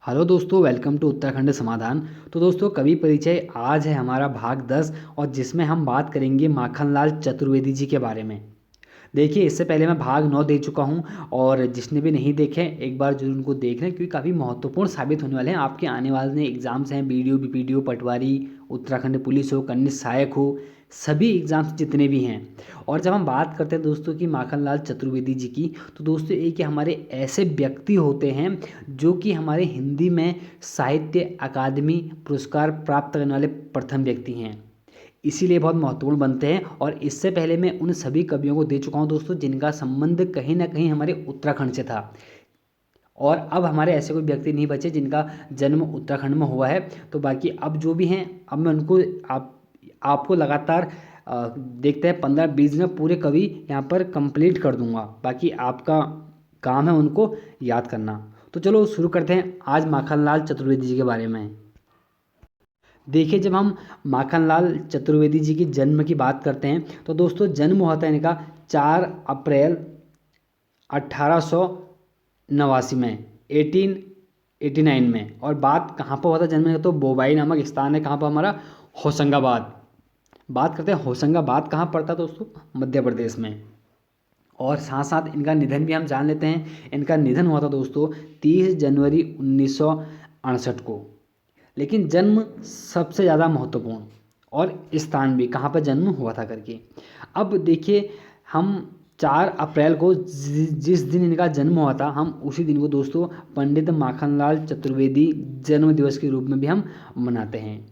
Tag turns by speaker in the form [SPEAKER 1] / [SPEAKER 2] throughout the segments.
[SPEAKER 1] Hello दोस्तों, welcome to Uttarakhand समाधान। तो दोस्तों, कवि परिचय आज है हमारा भाग 10 और जिसमें हम बात करेंगे माखनलाल चतुर्वेदी जी के बारे में। देखिए, इससे पहले मैं भाग 9 दे चुका हूं और जिसने भी नहीं देखे एक बार जरूर उनको देख लें, क्योंकि काफ़ी महत्वपूर्ण साबित होने वाले हैं। आपके आने वाले एग्जाम्स हैं, बीडीओ बीपीडीओ पटवारी, उत्तराखंड पुलिस हो, कनिष्ठ सहायक हो, सभी एग्जाम्स जितने भी हैं। और जब हम बात करते हैं दोस्तों कि माखनलाल चतुर्वेदी जी की, तो दोस्तों एक हमारे ऐसे व्यक्ति होते हैं जो कि हमारे हिंदी में साहित्य अकादमी पुरस्कार प्राप्त करने वाले प्रथम व्यक्ति हैं, इसीलिए बहुत महत्वपूर्ण बनते हैं। और इससे पहले मैं उन सभी कवियों को दे चुका हूं दोस्तों जिनका संबंध कहीं ना कहीं हमारे उत्तराखंड से था। और अब हमारे ऐसे कोई व्यक्ति नहीं बचे जिनका जन्म उत्तराखंड में हुआ है। तो बाकी अब जो भी हैं, अब मैं उनको आपको लगातार देखते हैं 15-20 दिन में पूरे कवि यहाँ पर कंप्लीट कर दूंगा। बाकी आपका काम है उनको याद करना। तो चलो शुरू करते हैं आज माखनलाल चतुर्वेदी जी के बारे में। देखिए, जब हम माखनलाल चतुर्वेदी जी की जन्म की बात करते हैं तो दोस्तों जन्म हुआ था इनका 4 अप्रैल 1889 में, 1889 में। और बात कहाँ पर हुआ था जन्म, तो बोबाई नामक स्थान है, कहाँ पर हमारा होशंगाबाद। बात करते हैं होशंगाबाद कहाँ पड़ता है दोस्तों, मध्य प्रदेश में। और साथ साथ इनका निधन भी हम जान लेते हैं। इनका निधन हुआ था दोस्तों 30 जनवरी 1968 को। लेकिन जन्म सबसे ज़्यादा महत्वपूर्ण और स्थान भी कहाँ पर जन्म हुआ था करके। अब देखिए, हम 4 अप्रैल को जिस दिन इनका जन्म हुआ था, हम उसी दिन को दोस्तों पंडित माखनलाल चतुर्वेदी जन्म दिवस के रूप में भी हम मनाते हैं।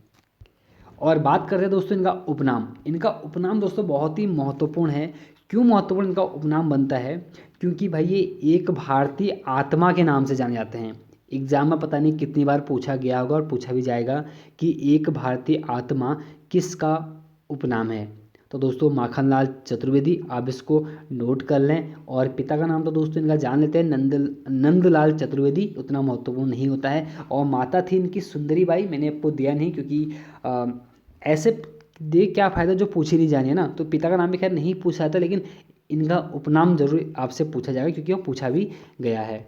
[SPEAKER 1] और बात करते हैं दोस्तों इनका उपनाम। इनका उपनाम दोस्तों बहुत ही महत्वपूर्ण है। क्यों महत्वपूर्ण इनका उपनाम बनता है? क्योंकि भाई ये एक भारतीय आत्मा के नाम से जाने जाते हैं। एग्जाम में पता नहीं कितनी बार पूछा गया होगा और पूछा भी जाएगा कि एक भारतीय आत्मा किसका उपनाम है। तो दोस्तों माखनलाल चतुर्वेदी, आप इसको नोट कर लें। और पिता का नाम तो दोस्तों इनका जान लेते हैं, नंदलाल चतुर्वेदी, उतना महत्वपूर्ण नहीं होता है। और माता थी इनकी सुंदरी बाई, मैंने आपको दिया नहीं क्योंकि ऐसे दे क्या फ़ायदा जो पूछी नहीं जानी है ना। तो पिता का नाम भी खैर नहीं पूछा था, लेकिन इनका उपनाम जरूर आपसे पूछा जाएगा क्योंकि वो पूछा भी गया है।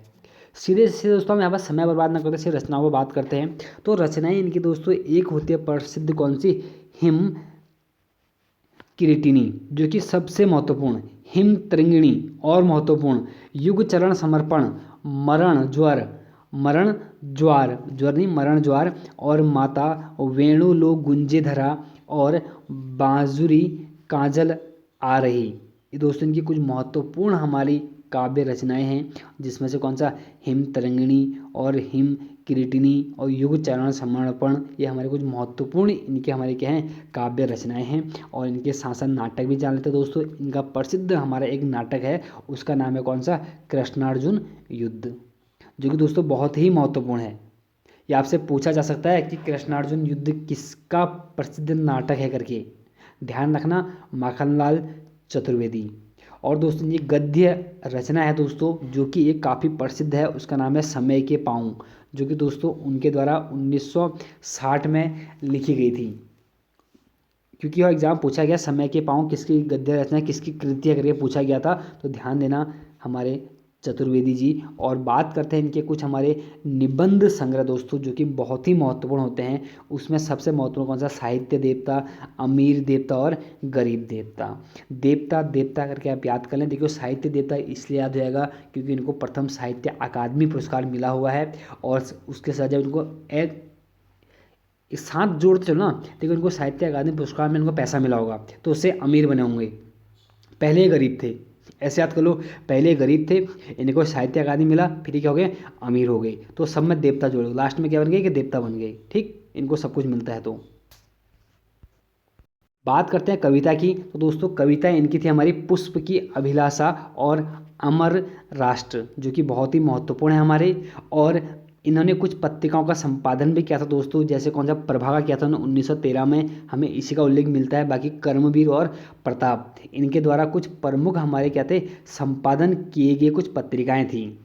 [SPEAKER 1] सीधे सीधे दोस्तों हम यहाँ पर समय बर्बाद ना करते सीधे रचनाओं पर बात करते हैं। तो रचनाएं इनकी दोस्तों एक होती है प्रसिद्ध, कौन सी, हिम किरीटिनी, जो कि सबसे महत्वपूर्ण, हिम तृंगिणी और महत्वपूर्ण, युग चरण समर्पण, मरण ज्वर, मरण ज्वार, ज्वर नहीं मरण ज्वार, और माता वेणु लो गुंजे धरा, और बांसुरी काजल आ रही। ये दोस्तों इनकी कुछ महत्वपूर्ण हमारी काव्य रचनाएं हैं, जिसमें से कौन सा, हिम तरंगिणी और हिम किरीटिनी और युग चरण समर्पण, ये हमारे कुछ महत्वपूर्ण इनके हमारे क्या हैं, काव्य रचनाएं हैं। और इनके साथ साथ नाटक भी जान लेते हैं दोस्तों। इनका प्रसिद्ध हमारा एक नाटक है, उसका नाम है कौन सा, कृष्णार्जुन युद्ध, जो कि दोस्तों बहुत ही महत्वपूर्ण है। ये आपसे पूछा जा सकता है कि कृष्णार्जुन युद्ध किसका प्रसिद्ध नाटक है करके, ध्यान रखना, माखनलाल चतुर्वेदी। और दोस्तों ये गद्य रचना है दोस्तों जो कि एक काफ़ी प्रसिद्ध है, उसका नाम है समय के पाँव, जो कि दोस्तों उनके द्वारा 1960 में लिखी गई थी। क्योंकि यह एग्जाम पूछा गया समय के पाँव किसकी गद्य रचना, किसकी कृति है करके पूछा गया था, तो ध्यान देना हमारे चतुर्वेदी जी। और बात करते हैं इनके कुछ हमारे निबंध संग्रह दोस्तों, जो कि बहुत ही महत्वपूर्ण होते हैं। उसमें सबसे महत्वपूर्ण कौन सा, साहित्य देवता, अमीर देवता और गरीब देवता। देवता देवता करके आप याद कर लें। देखिए, साहित्य देवता इसलिए याद हो जाएगा क्योंकि इनको प्रथम साहित्य अकादमी पुरस्कार मिला हुआ है। और उसके साथ जब इनको एक साथ जोड़ते चलो ना, देखो इनको साहित्य अकादमी पुरस्कार में इनको पैसा मिला होगा, तो उससे अमीर बने होंगे। पहले ये गरीब थे, ऐसे याद कर लो, पहले गरीब थे, इनको साहित्य अकादमी मिला, फिर क्या हो गए, अमीर हो गए। तो सब में देवता जोड़, लास्ट में क्या बन गए कि देवता बन गए। ठीक, इनको सब कुछ मिलता है। तो बात करते हैं कविता की। तो दोस्तों कविता इनकी थी हमारी पुष्प की अभिलाषा और अमर राष्ट्र, जो कि बहुत ही महत्वपूर्ण है हमारे। और इन्होंने कुछ पत्रिकाओं का संपादन भी किया था दोस्तों, जैसे कौन सा, प्रभा का किया था उन्होंने 1913 में, हमें इसी का उल्लेख मिलता है। बाकी कर्मवीर और प्रताप, इनके द्वारा कुछ प्रमुख हमारे क्या थे, संपादन किए गए कुछ पत्रिकाएं थी।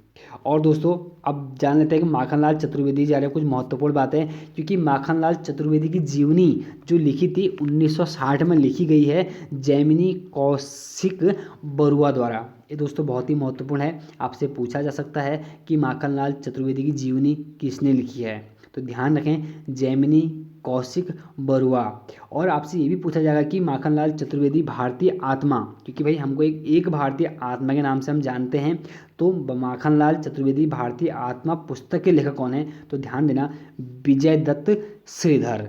[SPEAKER 1] और दोस्तों अब जान लेते हैं कि माखनलाल चतुर्वेदी जी आ रहे हैं, कुछ महत्वपूर्ण बातें, क्योंकि माखनलाल चतुर्वेदी की जीवनी जो लिखी थी 1960 में लिखी गई है जैमिनी कौशिक बरुआ द्वारा। ये दोस्तों बहुत ही महत्वपूर्ण है। आपसे पूछा जा सकता है कि माखनलाल चतुर्वेदी की जीवनी किसने लिखी है, तो ध्यान रखें जैमिनी कौशिक बरुआ। और आपसे ये भी पूछा जाएगा कि माखनलाल चतुर्वेदी भारतीय आत्मा, क्योंकि भाई हमको एक भारतीय आत्मा के नाम से हम जानते हैं, तो माखनलाल चतुर्वेदी भारतीय आत्मा पुस्तक के लेखक कौन है, तो ध्यान देना विजय दत्त श्रीधर।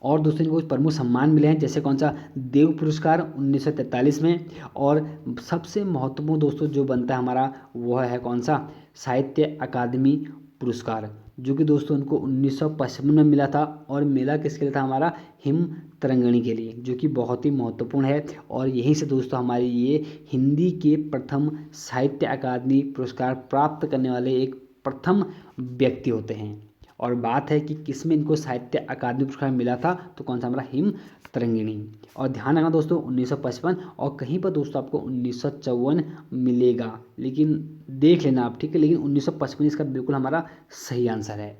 [SPEAKER 1] और दोस्तों इनको कुछ प्रमुख सम्मान मिले हैं, जैसे कौन सा देव पुरस्कार 1943 में, और सबसे महत्वपूर्ण दोस्तों जो बनता है हमारा वह है कौन सा, साहित्य अकादमी पुरस्कार, जो कि दोस्तों उनको 1955 में मिला था। और मिला किसके लिए था, हमारा हिम तरंगिणी के लिए, जो कि बहुत ही महत्वपूर्ण है। और यहीं से दोस्तों हमारी ये हिंदी के प्रथम साहित्य अकादमी पुरस्कार प्राप्त करने वाले एक प्रथम व्यक्ति होते हैं। और बात है कि किसमें इनको साहित्य अकादमी पुरस्कार मिला था, तो कौन सा हमारा हिम तरंगिणी। और ध्यान रखना दोस्तों 1955, और कहीं पर दोस्तों आपको 1954 मिलेगा, लेकिन देख लेना आप, ठीक है, लेकिन 1955 इसका बिल्कुल हमारा सही आंसर है।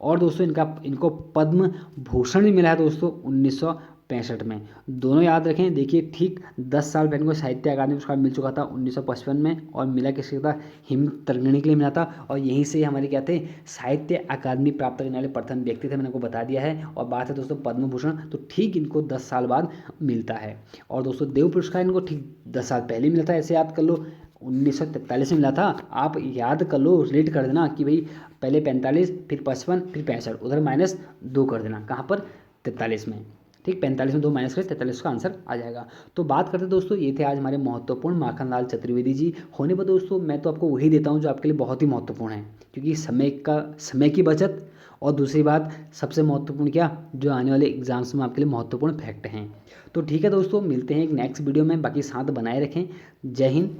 [SPEAKER 1] और दोस्तों इनको पद्म भूषण भी मिला है दोस्तों 1965 में। दोनों याद रखें, देखिए ठीक 10 साल पहले इनको साहित्य अकादमी पुरस्कार मिल चुका था 1955 में, और मिला किसके था, हिम तरंगिणी के लिए मिला था। और यहीं से हमारे क्या थे, साहित्य अकादमी प्राप्त करने वाले प्रथम व्यक्ति थे, मैंने आपको बता दिया है। और बात है दोस्तों पद्म भूषण, तो ठीक इनको 10 साल बाद मिलता है। और दोस्तों देव पुरस्कार इनको ठीक 10 साल पहले मिला था, ऐसे याद कर लो 1943 में मिला था। आप याद कर लो, रिलेट कर देना कि भाई पहले 45, फिर 55, फिर 65, उधर -2 कर देना, कहाँ पर 43 में, ठीक, 45 में 2 माइनस करें 43 का आंसर आ जाएगा। तो बात करते दोस्तों, ये थे आज हमारे महत्वपूर्ण माखनलाल चतुर्वेदी जी होने पर। दोस्तों मैं तो आपको वही देता हूँ जो आपके लिए बहुत ही महत्वपूर्ण है, क्योंकि समय की बचत, और दूसरी बात सबसे महत्वपूर्ण क्या, जो आने वाले एग्जाम्स में आपके लिए महत्वपूर्ण फैक्ट हैं। तो ठीक है दोस्तों, मिलते हैं एक नेक्स्ट वीडियो में, बाकी साथ बनाए रखें। जय हिंद,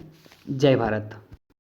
[SPEAKER 1] जय भारत।